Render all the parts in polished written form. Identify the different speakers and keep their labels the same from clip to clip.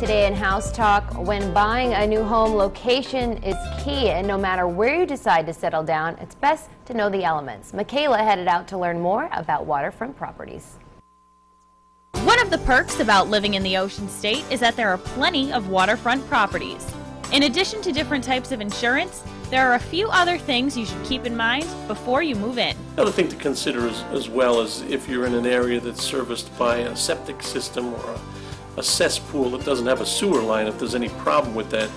Speaker 1: Today in House Talk, when buying a new home, location is key, and no matter where you decide to settle down, it's best to know the elements. Michaela headed out to learn more about waterfront properties.
Speaker 2: One of the perks about living in the Ocean State is that there are plenty of waterfront properties. In addition to different types of insurance, there are a few other things you should keep in mind before you move in.
Speaker 3: Another thing to consider as well is if you're in an area that's serviced by a septic system or a cesspool that doesn't have a sewer line. If there's any problem with that,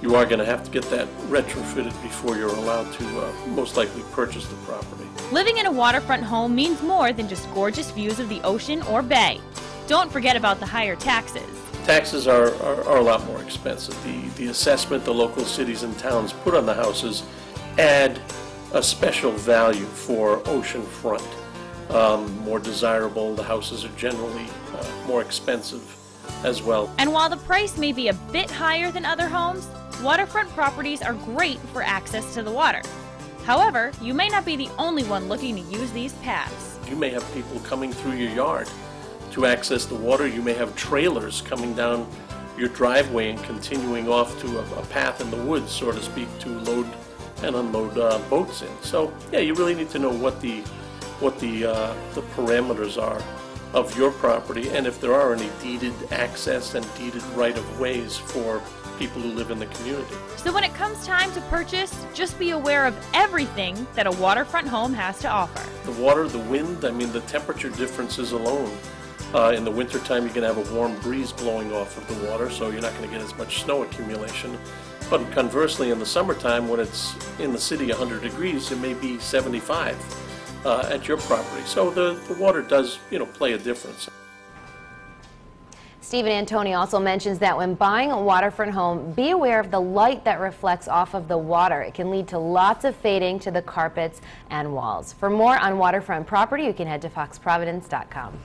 Speaker 3: you are going to have to get that retrofitted before you're allowed to most likely purchase the property.
Speaker 2: Living in a waterfront home means more than just gorgeous views of the ocean or bay. Don't forget about the higher taxes.
Speaker 3: Taxes are a lot more expensive. The assessment the local cities and towns put on the houses add a special value for oceanfront. More desirable, the houses are generally more expensive as well.
Speaker 2: And while the price may be a bit higher than other homes, waterfront properties are great for access to the water. However, you may not be the only one looking to use these paths.
Speaker 3: You may have people coming through your yard to access the water. You may have trailers coming down your driveway and continuing off to a path in the woods, so to speak, to load and unload boats in. So yeah, you really need to know what the parameters are of your property, and if there are any deeded access and deeded right-of-ways for people who live in the community.
Speaker 2: So when it comes time to purchase, just be aware of everything that a waterfront home has to offer.
Speaker 3: The water, the wind, I mean the temperature differences alone. In the wintertime you can have a warm breeze blowing off of the water, so you're not going to get as much snow accumulation. But conversely, in the summertime when it's in the city 100 degrees, it may be 75 at your property. So the water does, play a difference.
Speaker 1: Stephen Antoni also mentions that when buying a waterfront home, be aware of the light that reflects off of the water. It can lead to lots of fading to the carpets and walls. For more on waterfront property, you can head to foxprovidence.com.